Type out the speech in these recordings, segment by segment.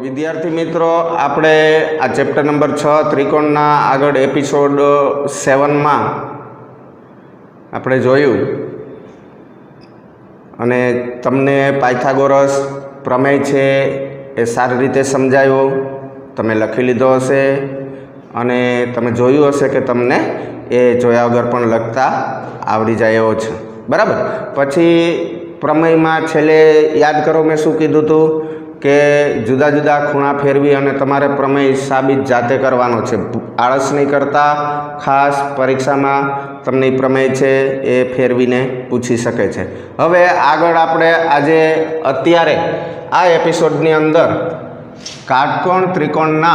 विद्यार्थी मित्रों આપણે આ ચેપ્ટર નંબર 6 ત્રિકોણના આગળ એપિસોડ 7 માં આપણે જોયું અને તમને પાયથાગોરસ પ્રમેય છે એ સારી રીતે સમજાયો, તમે લખી લીધો હશે અને તમે જોયું હશે કે તમને એ જોયા વગર પણ લખતા આવડી જાય એવો છે, બરાબર। પછી પ્રમેયમાં છેલ્લે યાદ કરો મેં શું કીધું હતું કે जुदा जुदा खूणा फेरवी अने तमारे प्रमेय साबित जाते करवानो छे, आळस नहीं करता। खास परीक्षा में तमने प्रमेय छे ए फेरवीने पूछी शके छे। हवे आगळ आपणे आजे अत्यारे आ एपिसोडनी अंदर काटकोण त्रिकोणना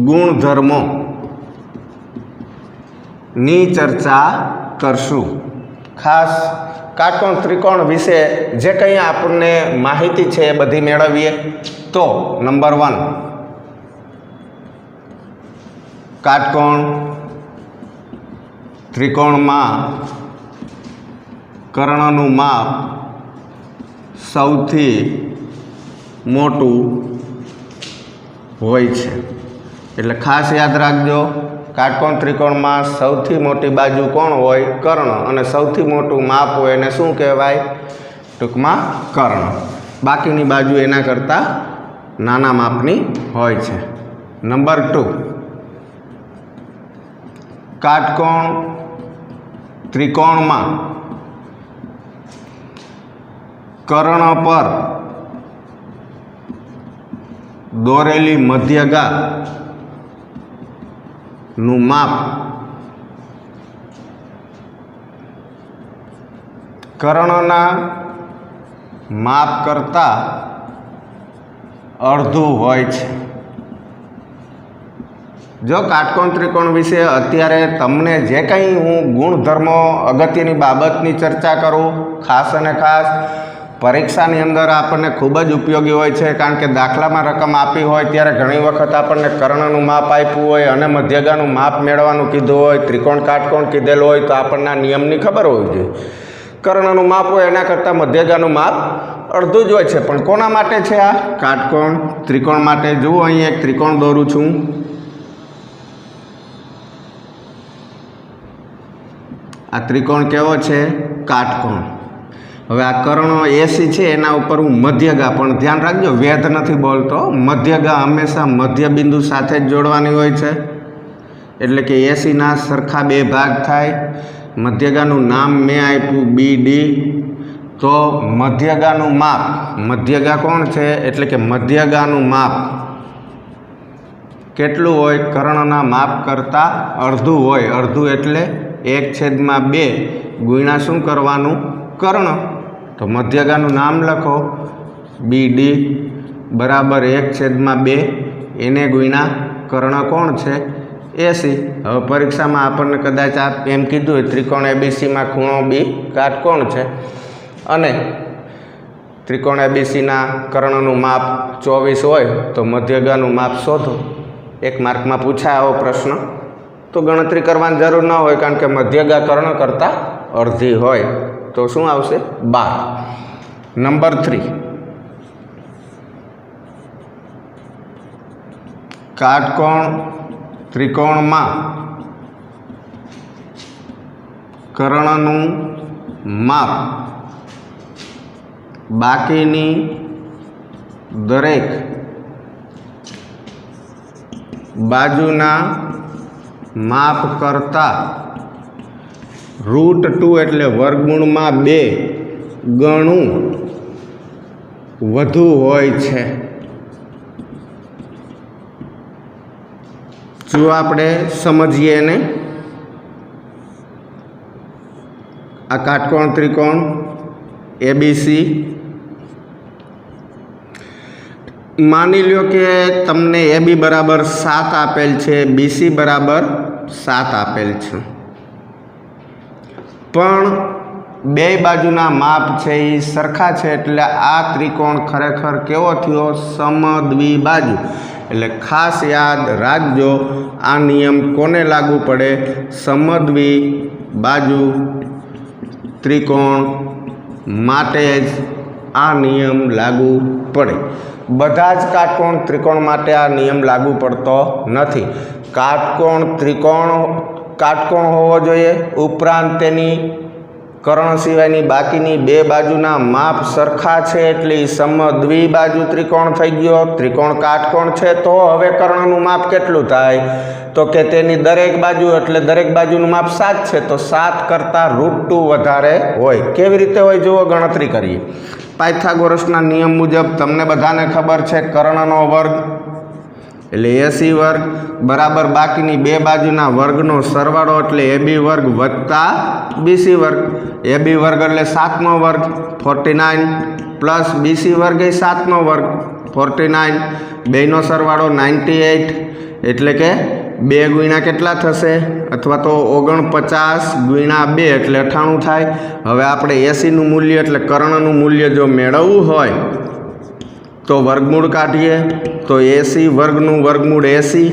गुणधर्मों नी चर्चा करशु। खास काटकोण त्रिकोण विषे जे कहीं आपने माहिती है बधी मेळवीए तो नंबर 1 काटकोण त्रिकोण में कर्णनु माप सौथी मोटू होय छे, एटले खास याद राखजो। काटकोण त्रिकोण में सौथी मोटी बाजू कोण होय? कर्ण, अने सौथी मोटू माप होय एने शुं कहेवाय? टूंकमां कर्ण। बाकीनी बाजू एना करता नाना मापनी होय छे। नंबर 2 काटकोण त्रिकोण में कर्ण पर दोरेली मध्यगा नु माप कर्णना माप करता अर्धु होय छे। जो काटकोण त्रिकोण विषे अत्यारे तमने जे कहीं हूँ गुणधर्मों अगत्यनी बाबतनी चर्चा करूँ, खास अने खास परीक्षानी अंदर आपने खूब ज उपयोगी होय छे। कारण के दाखला में रकम आपी होय त्यारे घणी वखत आपने कर्णनु माप आप्युं होय अने मध्यगानु माप मेळववानुं कीधुं होय, त्रिकोण काटकोण कीधेलुं होय तो आपणे नियमनी खबर होवी जोईए। कर्णनु माप होय एना करता मध्यगानु माप अर्धुं ज होय छे। पण कोना माटे छे आ? काटकोण त्रिकोण माटे। जुओ अहीं एक त्रिकोण दोरुं छुं। आ त्रिकोण केवो छे? काटकोण। हवे आ कर्ण 80 है एना उपर हूँ मध्यगा, पण ध्यान राखजो वेध नहीं बोलतो, मध्यगा हमेशा मध्य बिंदु साथे ज जोड़वानी होय छे। एटले के 80 ना सरखा बे भाग थाय। मध्यगानुं नाम मैं आप्युं BD, तो मध्यगानुं माप, मध्यगा कोण छे एटले के मध्यगानुं माप केटलुं होय? कर्णना माप करता अर्धुं होय। अर्धुं एटले 1/2 गुण्या शुं करवानुं? कर्ण। तो मध्यगानुं नाम लखो BD बराबर 1/2 एने गुण्या कर्ण कोण छे? 80। हवे परीक्षा में आपने कदाच आप एम कीधुं होय त्रिकोण ABC में खूणो B काटकोण छे अने त्रिकोण ABC ना कर्णनुं माप 24 होय तो मध्यगानुं माप शोधो। एक मार्क में पूछाय आवो प्रश्न तो गणतरी करवानी जरूर न होय, कारण के मध्यगा कर्ण करता अर्धी होय तो शुं आवशे? 12। नंबर 3 काटकोण त्रिकोण में कर्णनुं माप बाकीनी दरेक बाजूना माप करता √2 एटले वर्गमूळ में 2 गणुं वधु होय छे। जो आपणे समझीए ने आ काटकोण त्रिकोण ABC मानी लो कि तमने AB बराबर 7 आपेल छे, BC बराबर 7 आपेल छे, पण बे बाजूना माप छे ई सरखा छे एटले आ त्रिकोण खरेखर केवो थयो? समद्विबाजु। एटले खास याद राखजो आ नियम कोने लागू पड़े? समद्विबाजु ત્રિકોણ માટે જ આ નિયમ લાગુ પડે. બધા જ કાટકોણ ત્રિકોણ માટે આ નિયમ લાગુ પડતો નથી. કાટકોણ હોવો જોઈએ, ઉપરાંત તેની કર્ણ સિવાયની બાકીની બે બાજુના માપ સરખા છે એટલે સમદ્વિબાજુ ત્રિકોણ થઈ ગયો. ત્રિકોણ કાટકોણ છે તો હવે કર્ણનું માપ કેટલું થાય? તો કે તેની દરેક બાજુ એટલે દરેક બાજુનું માપ 7 છે તો 7 કરતાં √2 વધારે હોય. કેવી રીતે હોય જુઓ, ગણતરી કરીએ. પાયથાગોરસના નિયમ મુજબ તમને બધાને ખબર છે કર્ણનો વર્ગ એટલે AC વર્ગ બરાબર બાકીની બે બાજુના વર્ગનો સરવાળો એટલે AB વર્ગ વત્તા BC વર્ગ. AB વર્ગ એટલે 7નો વર્ગ 49 પ્લસ BC વર્ગ એ 7નો વર્ગ 49, બેનો સરવાળો 98 એટલે કે 2 ગુણ્યા કેટલા થશે? અથવા તો 49 ગુણ્યા 2 એટલે 98 થાય. હવે આપણે ACનું મૂલ્ય એટલે કર્ણનું મૂલ્ય જો મેળવવું હોય તો વર્ગમૂળ કાઢીએ તો AC વર્ગનું વર્ગમૂળ 80,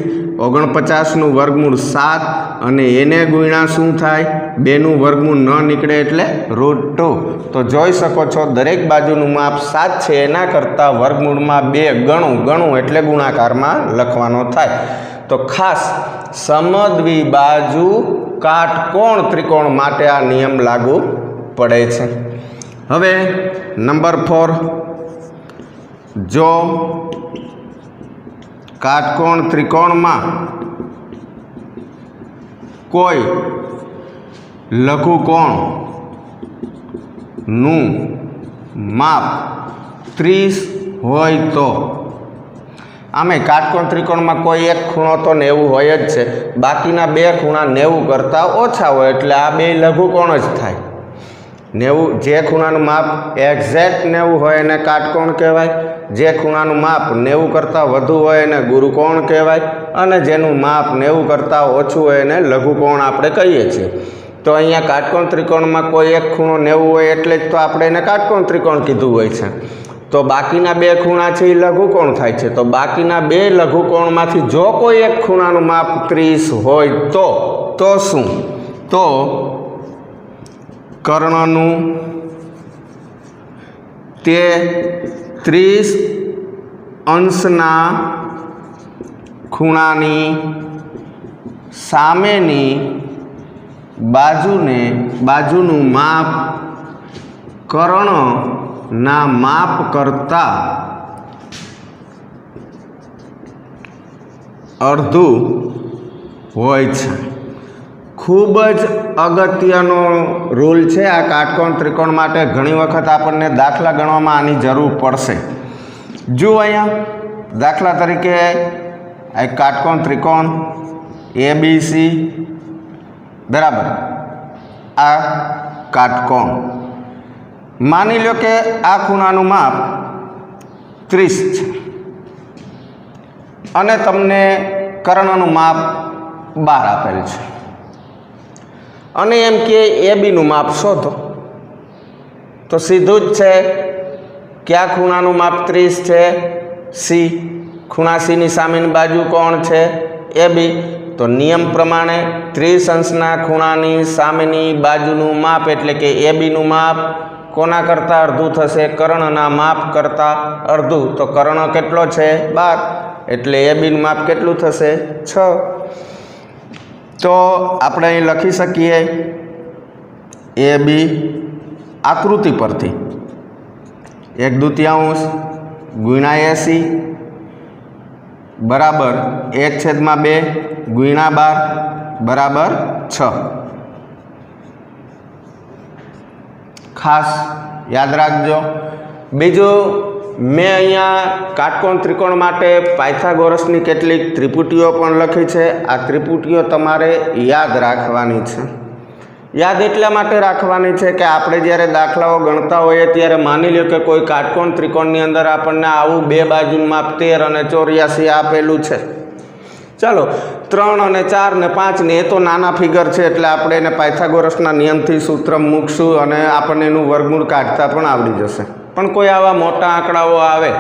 49નું વર્ગમૂળ 7 અને એને ગુણ્યા શું થાય? 2નું વર્ગમૂળ ન નીકળે એટલે √2. તો જોઈ શકો છો દરેક બાજુનું માપ 7 છે, એના કરતાં વર્ગમૂળમાં 2 ગણું એટલે ગુણાકારમાં લખવાનો થાય. તો ખાસ સમદ્વિબાજુ કાટકોણ ત્રિકોણ માટે આ નિયમ લાગુ પડે છે. હવે નંબર 4, જો કાટકોણ ત્રિકોણમાં કોઈ લઘુકોણનું માપ 30 હોય તો, આમે કાટકોણ ત્રિકોણમાં કોઈ એક ખૂણો તો 90 હોય જ છે, બાકીના બે ખૂણા 90 કરતાં ઓછા હોય એટલે આ બે લઘુકોણ જ થાય. 90 જે ખૂણાનું માપ એક્ઝેક્ટ 90 હોય એને કાટકોણ કહેવાય, જે ખૂણાનું માપ 90 કરતાં વધુ હોય એને ગુરુકોણ કહેવાય, અને જેનું માપ 90 કરતાં ઓછું હોય એને લઘુકોણ આપણે કહીએ છીએ. તો અહીંયા કાટકોણ ત્રિકોણમાં કોઈ એક ખૂણો 90 હોય એટલે જ તો આપણે એને કાટકોણ ત્રિકોણ કીધું હોય છે. તો બાકીના બે ખૂણા છે એ લઘુકોણ થાય છે. તો બાકીના બે લઘુકોણમાંથી જો કોઈ એક ખૂણાનું માપ 30 હોય તો શું? તો કર્ણનું તે 30 અંશના ખૂણાની સામેની બાજુનું માપ કર્ણના માપ કરતાં અડધું હોય છે. ખૂબ જ અગત્યનો રૂલ છે આ કાટકોણ ત્રિકોણ માટે. ઘણી વખત આપણને દાખલા ગણવામાં આની જરૂર પડશે. જુઓ અહીંયા દાખલા તરીકે આ કાટકોણ ત્રિકોણ ABC બરાબર, આ કાટકોણ માની લો કે આ ખૂણાનું માપ 30 છે અને તમને કર્ણનું માપ 12 આપેલ છે અને એમ કે ABનું માપ શોધો. તો સીધું જ છે કે આ ખૂણાનું માપ 30 છે, C. ખૂણા Cની સામેની બાજુ કોણ છે? AB. તો નિયમ પ્રમાણે 30 અંશના ખૂણાની સામેની બાજુનું માપ એટલે કે ABનું માપ કોના કરતાં અડધું થશે? કર્ણના માપ કરતાં અડધું. તો કર્ણ કેટલો છે? 12 એટલે ABનું માપ કેટલું થશે? 6. તો આપણે અહીં લખી શકીએ AB આકૃતિ પરથી 1/2 ગુણ્યા AC બરાબર 1/2 ગુણ્યા 12 બરાબર 6. ખાસ યાદ રાખજો. બીજું, મેં અહીંયા કાટકોણ ત્રિકોણ માટે પાયથાગોરસની કેટલીક ત્રિપુટીઓ પણ લખી છે. આ ત્રિપુટીઓ તમારે યાદ રાખવાની છે. યાદ એટલા માટે રાખવાની છે કે આપણે જ્યારે દાખલાઓ ગણતા હોઈએ ત્યારે માની લો કે કોઈ કાટકોણ ત્રિકોણની અંદર આપણને આવું બે બાજુનું માપ 13 અને 84 આપેલું છે. ચાલો 3 અને 4 ને 5 ને એ તો નાના ફિગર છે એટલે આપણે એને પાયથાગોરસના નિયમથી સૂત્ર મૂકશું અને આપણને એનું વર્ગમૂળ કાઢતા પણ આવડી જશે. પણ કોઈ આવા મોટા આંકડાઓ આવે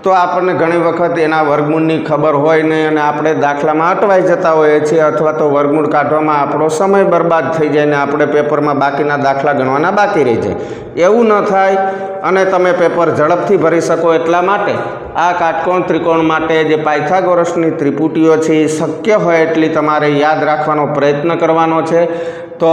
તો તો આપણને ઘણી વખત એના વર્ગમૂળની ખબર હોય નહીં અને આપણે દાખલામાં અટવાઈ જતા હોઈએ છીએ, અથવા તો વર્ગમૂળ કાઢવામાં આપણો સમય બરબાદ થઈ જાય ને આપણે પેપરમાં બાકીના દાખલા ગણવાના બાકી રહી જાય. એવું ન થાય અને તમે પેપર ઝડપથી ભરી શકો એટલા માટે આ કાટકોણ ત્રિકોણ માટે જે પાયથાગોરસની ત્રિપુટીઓ છે એ શક્ય હોય એટલી તમારે યાદ રાખવાનો પ્રયત્ન કરવાનો છે. તો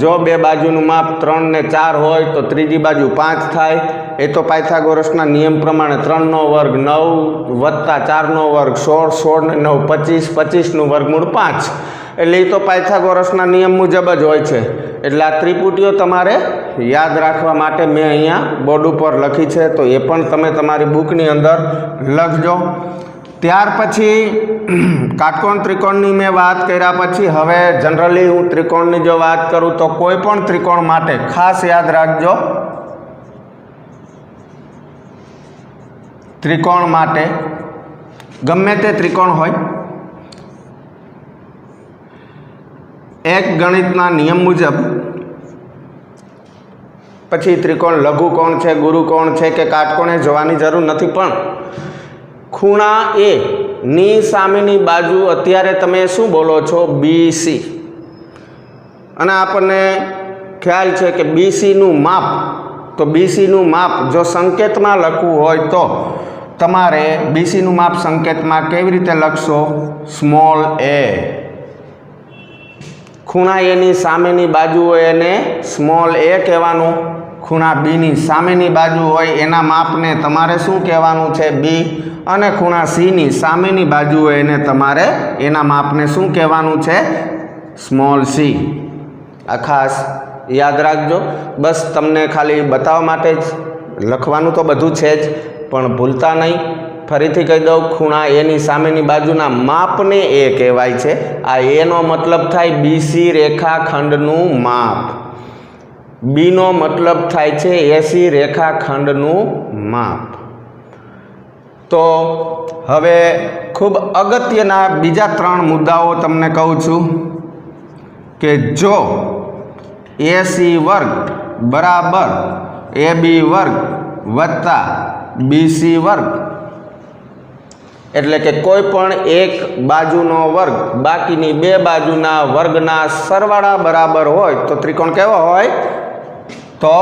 જો બે બાજુનું માપ 3 ને 4 હોય તો ત્રીજી બાજુ 5 થાય. એ તો પાયથાગોરસના નિયમ પ્રમાણે 3નો વર્ગ 9 વત્તા 4નો વર્ગ 16, 16 ને 9 25, 25નું વર્ગમૂળ 5. એટલે એ તો પાયથાગોરસના નિયમ મુજબ જ હોય છે. એટલે આ ત્રિપુટીઓ તમારે યાદ રાખવા માટે મેં અહીંયા બોર્ડ ઉપર લખી છે, તો એ પણ તમે તમારી બુકની અંદર લખજો. ત્યાર પછી કાટકોણ ત્રિકોણની મેં વાત કર્યા પછી હવે જનરલી હું ત્રિકોણની જો વાત કરું તો કોઈ પણ ત્રિકોણ માટે ખાસ યાદ રાખજો, ત્રિકોણ માટે ગમે તે ત્રિકોણ હોય એક ગણિતના નિયમ મુજબ પછી ત્રિકોણ લઘુકોણ છે, ગુરુકોણ છે કે કાટકોણ એ જોવાની જરૂર નથી, પણ ખૂણા એ ની સામેની બાજુ અત્યારે તમે શું બોલો છો BC, અને આપણને ખ્યાલ છે કે BCનું માપ, તો BCનું માપ જો સંકેતમાં લખવું હોય તો તમારે BCનું માપ સંકેતમાં કેવી રીતે લખશો? Small a. ખૂણા એની સામેની બાજુ હોય એને સ્મોલ a કહેવાનું. ખૂણા બીની સામેની બાજુ હોય એના માપને તમારે શું કહેવાનું છે? B. અને ખૂણા Cની સામેની બાજુ હોય એને તમારે એના માપને શું કહેવાનું છે? Small c. આ ખાસ યાદ રાખજો. બસ તમને ખાલી બતાવવા માટે જ લખવાનું તો બધું છે જ, પણ ભૂલતા નહીં. ફરીથી કહી દઉં, ખૂણા એની સામેની બાજુના માપને એ કહેવાય છે. આ એનો મતલબ થાય BC રેખાખંડનું માપ. બીનો મતલબ થાય છે AC રેખાખંડનું માપ. તો હવે ખૂબ અગત્યના બીજા 3 મુદ્દાઓ તમને કહું છું કે જો AC વર્ગ બરાબર AB વર્ગ વત્તા BC વર્ગ, એટલે કે કોઈ પણ એક બાજુનો વર્ગ બાકીની બે બાજુના વર્ગના સરવાળા બરાબર હોય તો ત્રિકોણ કેવો હોય? તો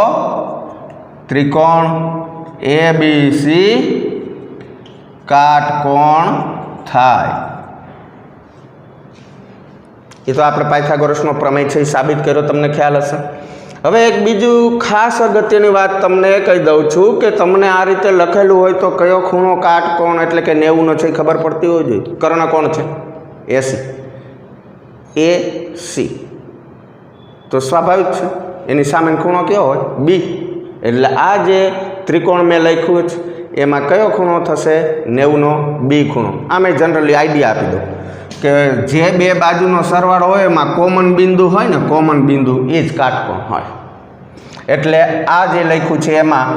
ત્રિકોણ ABC કાટકોણ થાય. એ તો આપણે પાયથાગોરસનો પ્રમેય છે એ સાબિત કર્યો, તમને ખ્યાલ હશે. હવે એક બીજું ખાસ અગત્યની વાત તમને કહી દઉં છું કે તમને આ રીતે લખેલું હોય તો કયો ખૂણો કાટકોણ એટલે કે 90નો છે ખબર પડતી હોવી જોઈએ. કર્ણકોણ છે AC, AC તો સ્વાભાવિક છે એની સામે ખૂણો કયો હોય? B. એટલે આ જે ત્રિકોણ મેં લખ્યું છે એમાં કયો ખૂણો થશે? 90નો B ખૂણો. આ મેં જનરલી આઈડિયા આપી દઉં કે જે બે બાજુનો સરવાળો હોય એમાં કોમન બિંદુ હોય ને, કોમન બિંદુ એ જ કાટકોણ હોય. એટલે આ જે લખ્યું છે એમાં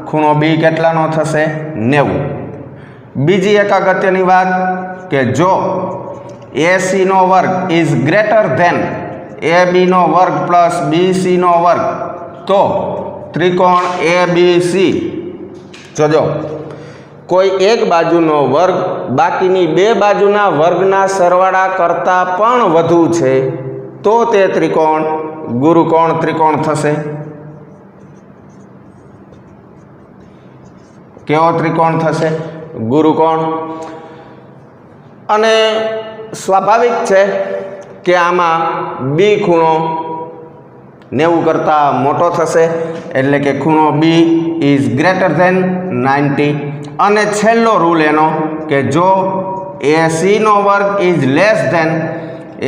ખૂણો B કેટલાનો થશે? 90. બીજી એક અગત્યની વાત કે જો AC નો વર્ગ ઇઝ ગ્રેટર ધેન AB નો વર્ગ પ્લસ BC નો વર્ગ તો ત્રિકોણ ABC, જોજો, કોઈ એક બાજુનો વર્ગ બાકીની બે બાજુના વર્ગના સરવાળા કરતાં પણ વધુ છે તો તે ત્રિકોણ ગુરુકોણ ત્રિકોણ થશે. કેવો ત્રિકોણ થશે? ગુરુકોણ. અને સ્વાભાવિક છે કે આમાં B ખૂણો 90 કરતાં મોટો થશે, એટલે કે ખૂણો B ઇઝ ગ્રેટર ધેન 90. અને છેલ્લો રૂલ એનો કે જો AC નો વર્ગ ઇઝ લેસ ધેન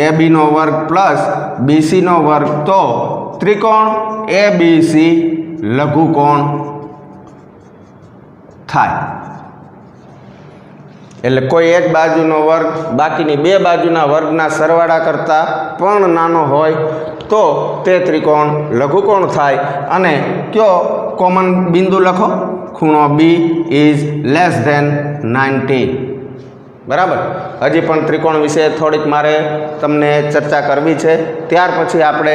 AB નો વર્ગ પ્લસ BC નો વર્ગ તો ત્રિકોણ ABC લઘુકોણ થાય. એટલે કોઈ એક બાજુનો વર્ગ બાકીની બે બાજુના વર્ગના સરવાળા કરતાં પણ નાનો હોય તો તે ત્રિકોણ લઘુકોણ થાય. અને કયો કોમન બિંદુ લખો? ખૂણો B ઇઝ લેસ ધેન 90. બરાબર. હજી પણ ત્રિકોણ વિશે થોડીક મારે તમને ચર્ચા કરવી છે. ત્યાર પછી આપણે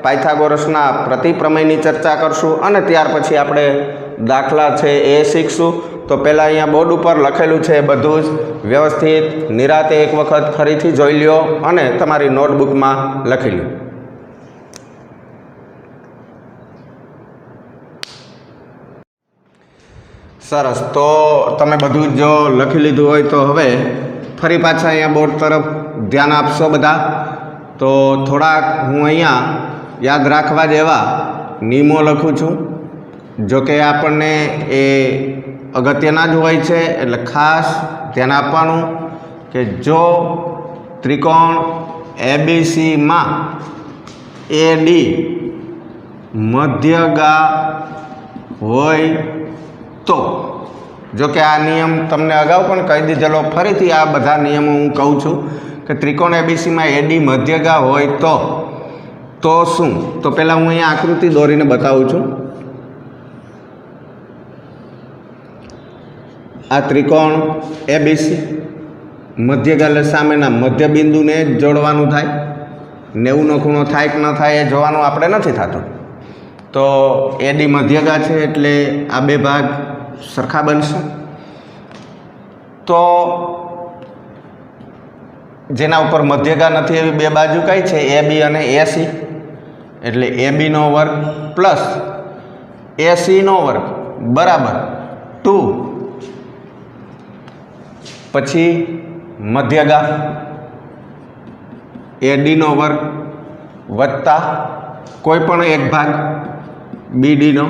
પાયથાગોરસના પ્રતિપ્રમેયની ચર્ચા કરશું અને ત્યાર પછી આપણે દાખલા છે એ શીખશું. તો પહેલાં અહીંયા બોર્ડ ઉપર લખેલું છે બધું જ વ્યવસ્થિત નિરાતે એક વખત ફરીથી જોઈ લ્યો અને તમારી નોટબુકમાં લખી લ્યો. સરસ. તો તમે બધું જો લખી લીધું હોય તો હવે ફરી પાછા અહીંયા બોર્ડ તરફ ધ્યાન આપશો બધા. તો થોડાક હું અહીંયા યાદ રાખવા જેવા નિયમો લખું છું. જો કે આપણને એ અગત્યના જ હોય છે, એટલે ખાસ ધ્યાન આપવાનું કે જો ત્રિકોણ એબીસીમાં એડી મધ્યગા હોય તો, જો કે આ નિયમ તમને અગાઉ પણ કહી દીધેલો, ફરીથી આ બધા નિયમો હું કહું છું કે ત્રિકોણ એબીસીમાં એડી મધ્યગા હોય તો શું? તો પહેલાં હું અહીંયા આકૃતિ દોરીને બતાવું છું. આ ત્રિકોણ એબીસી મધ્યગા એટલે સામેના મધ્ય બિંદુને જ જોડવાનું થાય. 90નો ખૂણો થાય કે ન થાય એ જોવાનું આપણે નથી થતું. તો એડી મધ્યગા છે એટલે આ બે ભાગ સરખા બનશે. તો જેના ઉપર મધ્યગા નથી એવી બે બાજુ કઈ છે? એબી અને એસી. એટલે એબીનો વર્ગ પ્લસ એસીનો વર્ગ બરાબર 2. પછી મધ્યગા એડીનો વર્ગ વત્તા કોઈ પણ એક ભાગ બીડીનો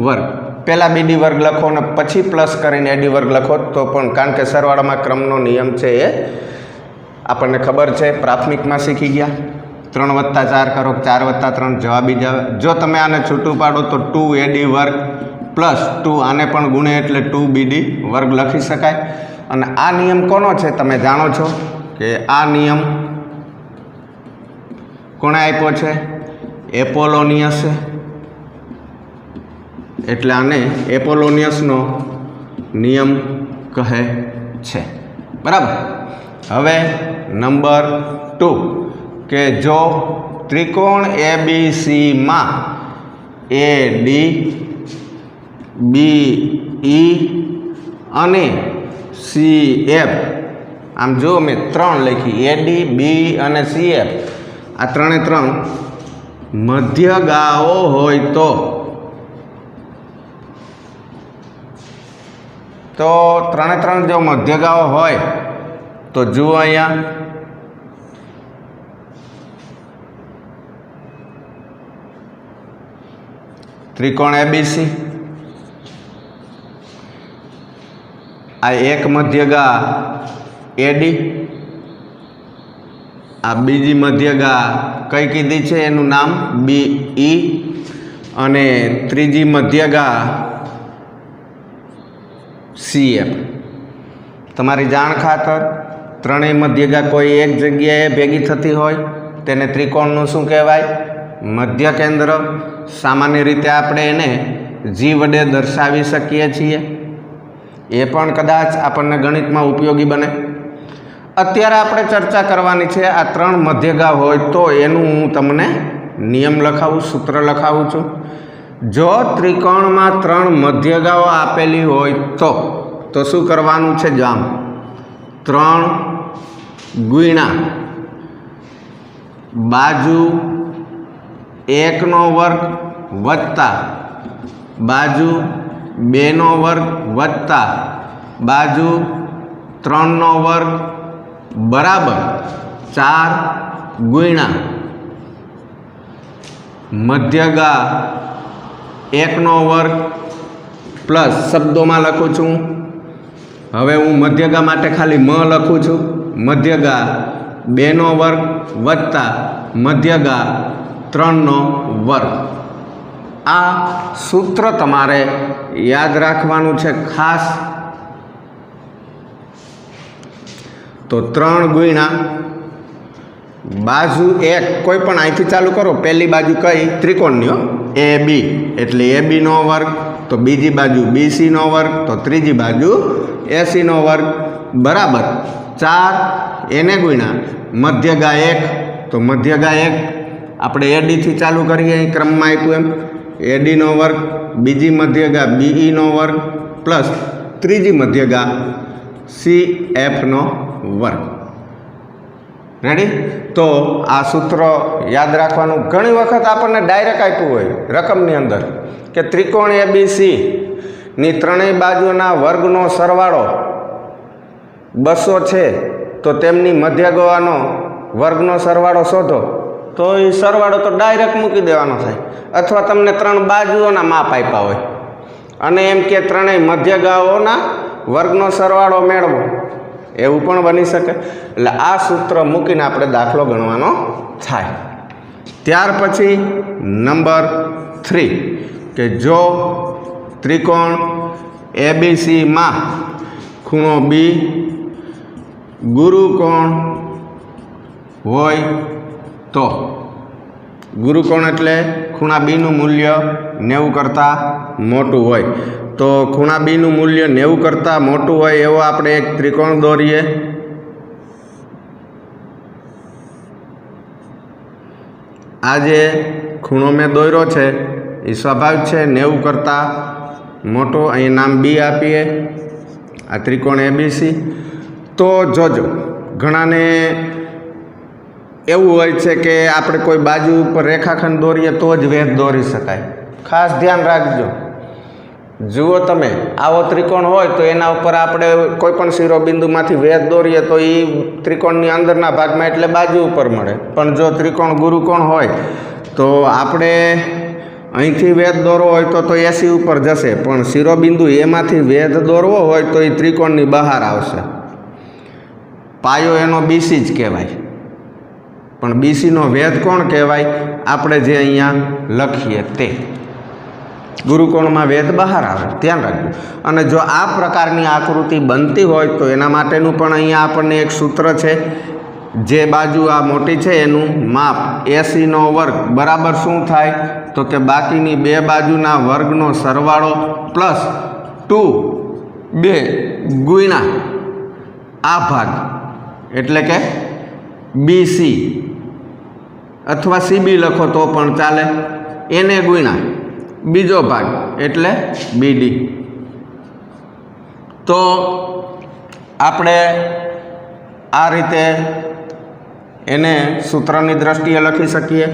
વર્ગ. પહેલાં બીડી વર્ગ લખો ને પછી પ્લસ કરીને એડી વર્ગ લખો તો પણ, કારણ કે સરવાળામાં ક્રમનો નિયમ છે એ આપણને ખબર છે, પ્રાથમિકમાં શીખી ગયા. 3 + 4 કરો, 4 + 3 જવાબી જ આવે. જો તમે આને છૂટું પાડો તો 2 એડી વર્ગ પ્લસ 2 આને પણ ગુણે એટલે 2 બીડી વર્ગ લખી શકાય. અને આ નિયમ કોનો છે તમે જાણો છો કે આ નિયમ કોણે આપ્યો છે? એપોલોનિયસે. એટલે આને એપોલોનિયસનો નિયમ કહે છે. બરાબર. હવે નંબર 2 કે જો ત્રિકોણ એબીસીમાં એડી બીઈ અને સીએફ, આમ જો મેં 3 લખી, એડી બી અને સીએફ, આ 3 મધ્યગાઓ હોય તો 3 જો મધ્યગાઓ હોય તો જુઓ અહીંયા ત્રિકોણ એબીસી, આ એક મધ્યગા એડી, આ બીજી મધ્યગા કઈ કીધી છે એનું નામ બીઈ, અને ત્રીજી મધ્યગા સીએફ. તમારી જાણ ખાતર ત્રણેય મધ્યગા કોઈ એક જગ્યાએ ભેગી થતી હોય તેને ત્રિકોણનું શું કહેવાય? મધ્ય કેન્દ્ર. સામાન્ય રીતે આપણે એને જી વડે દર્શાવી શકીએ છીએ. એ પણ કદાચ આપણને ગણિતમાં ઉપયોગી બને. અત્યારે આપણે ચર્ચા કરવાની છે આ 3 મધ્યગા હોય તો એનું હું તમને નિયમ લખાવું, સૂત્ર લખાવું છું. જો ત્રિકોણમાં 3 મધ્યગાઓ આપેલી હોય તો શું કરવાનું છે? જામ 3 ગુણ્યા બાજુ 1નો વર્ગ વત્તા બાજુ 2નો વર્ગ વત્તા બાજુ 3નો વર્ગ બરાબર 4 ગુણ્યા મધ્યગા 1નો વર્ગ પ્લસ શબ્દોમાં લખું છું. હવે હું મધ્યગા માટે ખાલી મ લખું છું. મધ્યગા 2નો વર્ગ વત્તા મધ્યગા 3નો વર્ગ. આ સૂત્ર તમારે યાદ રાખવાનું છે ખાસ. તો 3 ગુણ્યા બાજુ 1, કોઈ પણ અહીંથી ચાલુ કરો. પહેલી બાજુ કઈ? ત્રિકોણની એ બી, એટલે એ બીનો વર્ગ, તો બીજી બાજુ બીસીનો વર્ગ, તો ત્રીજી બાજુ એસીનો વર્ગ બરાબર 4 એને ગુણ્યા મધ્યગા 1, તો મધ્યગા 1 આપણે એડીથી ચાલુ કરીએ અહીં ક્રમમાં આપ્યું એમ, એડીનો વર્ગ, બીજી મધ્યગા બીઈનો વર્ગ પ્લસ ત્રીજી મધ્યગા CFનો વર્ગ. રેડી? તો આ સૂત્ર યાદ રાખવાનું. ઘણી વખત આપણને ડાયરેક્ટ આપ્યું હોય રકમની અંદર કે ત્રિકોણ ABC ની ત્રણેય બાજુના વર્ગનો સરવાળો 200 છે, તો તેમની મધ્યગવાનો વર્ગનો સરવાળો શોધો. તો એ સરવાળો તો ડાયરેક્ટ મૂકી દેવાનો થાય. અથવા તમને ત્રણ બાજુઓના માપ આપ્યા હોય અને એમ કે ત્રણેય મધ્યગાઓના વર્ગનો સરવાળો મેળવો, એવું પણ બની શકે. એટલે આ સૂત્ર મૂકીને આપણે દાખલો ગણવાનો થાય. ત્યાર પછી નંબર 3 કે જો ત્રિકોણ ABCમાં ખૂણો B ગુરુકોણ હોય તો, ગુરુકોણ એટલે ખૂણા બીનું મૂલ્ય 90 કરતાં મોટું હોય. તો ખૂણા બીનું મૂલ્ય 90 કરતાં મોટું હોય એવો આપણે એક ત્રિકોણ દોરીએ. આ જે ખૂણો મેં દોર્યો છે એ સ્વાભાવિક છે 90 કરતાં મોટો. અહીં નામ B આપીએ, આ ત્રિકોણ ABC. તો જોજો, ઘણાને એવું હોય છે કે આપણે કોઈ બાજુ ઉપર રેખાખંડ દોરીએ તો જ વેધ દોરી શકાય. ખાસ ધ્યાન રાખજો. જુઓ તમે, આવો ત્રિકોણ હોય તો એના ઉપર આપણે કોઈ પણ શિરોબિંદુમાંથી વેધ દોરીએ તો એ ત્રિકોણની અંદરના ભાગમાં એટલે બાજુ ઉપર મળે. પણ જો ત્રિકોણ ગુરુકોણ હોય તો આપણે અહીંથી વેધ દોરવો હોય તો AC ઉપર જશે, પણ શિરોબિંદુ એમાંથી વેધ દોરવો હોય તો એ ત્રિકોણની બહાર આવશે. પાયો એનો BC જ કહેવાય, પણ BCનો વેધ કોણ કહેવાય? આપણે જે અહીંયા લખીએ તે. ગુરુકોણમાં વેધ બહાર આવે, ધ્યાન રાખજો. અને જો આ પ્રકારની આકૃતિ બનતી હોય તો એના માટેનું પણ અહીંયા આપણને એક સૂત્ર છે. જે બાજુ આ મોટી છે એનું માપ ACનો વર્ગ બરાબર શું થાય? તો કે બાકીની બે બાજુના વર્ગનો સરવાળો પ્લસ 2 ગુણ્યા આ ભાગ એટલે કે BC, અથવા CB લખો તો પણ ચાલે, એને ગુણ્યા બીજો ભાગ એટલે BD. તો આપણે આ રીતે એને સૂત્રની દ્રષ્ટિએ લખી શકીએ.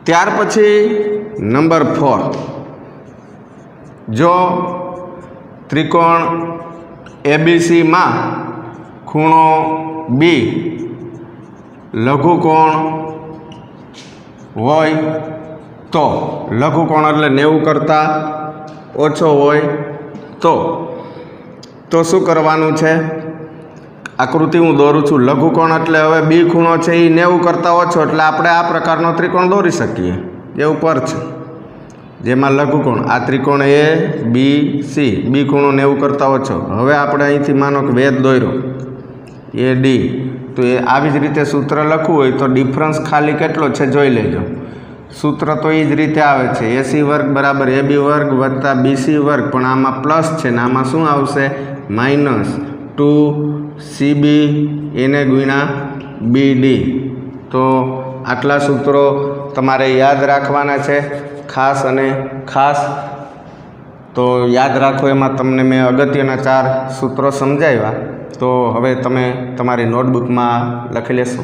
ત્યાર પછી નંબર 4, જો ત્રિકોણ ABCમાં ખૂણો B લઘુકોણ હોય તો, લઘુકોણ એટલે 90 કરતાં ઓછો હોય તો શું કરવાનું છે? આકૃતિ હું દોરું છું. લઘુકોણ એટલે હવે B ખૂણો છે એ 90 કરતાં ઓછો, એટલે આપણે આ પ્રકારનો ત્રિકોણ દોરી શકીએ જે ઉપર છે, જેમાં લઘુકોણ આ ત્રિકોણ ABC, B ખૂણો 90 કરતાં ઓછો. હવે આપણે અહીંથી માનો કે વેધ દોર્યો AD, તો એ આવી જ રીતે સૂત્ર લખવું હોય તો ડિફરન્સ ખાલી કેટલો છે જોઈ લેજો. સૂત્ર તો એ જ રીતે આવે છે, AC વર્ગ બરાબર AB વર્ગ વત્તા BC વર્ગ, પણ આમાં પ્લસ છે ને આમાં શું આવશે? માઇનસ 2CB એને ગુણ્યા BD. તો આટલા સૂત્રો તમારે યાદ રાખવાના છે ખાસ અને ખાસ. તો યાદ રાખો, એમાં તમને મેં અગત્યના 4 સૂત્રો સમજાવ્યા. તો હવે તમે તમારી નોટબુકમાં લખી લેશો.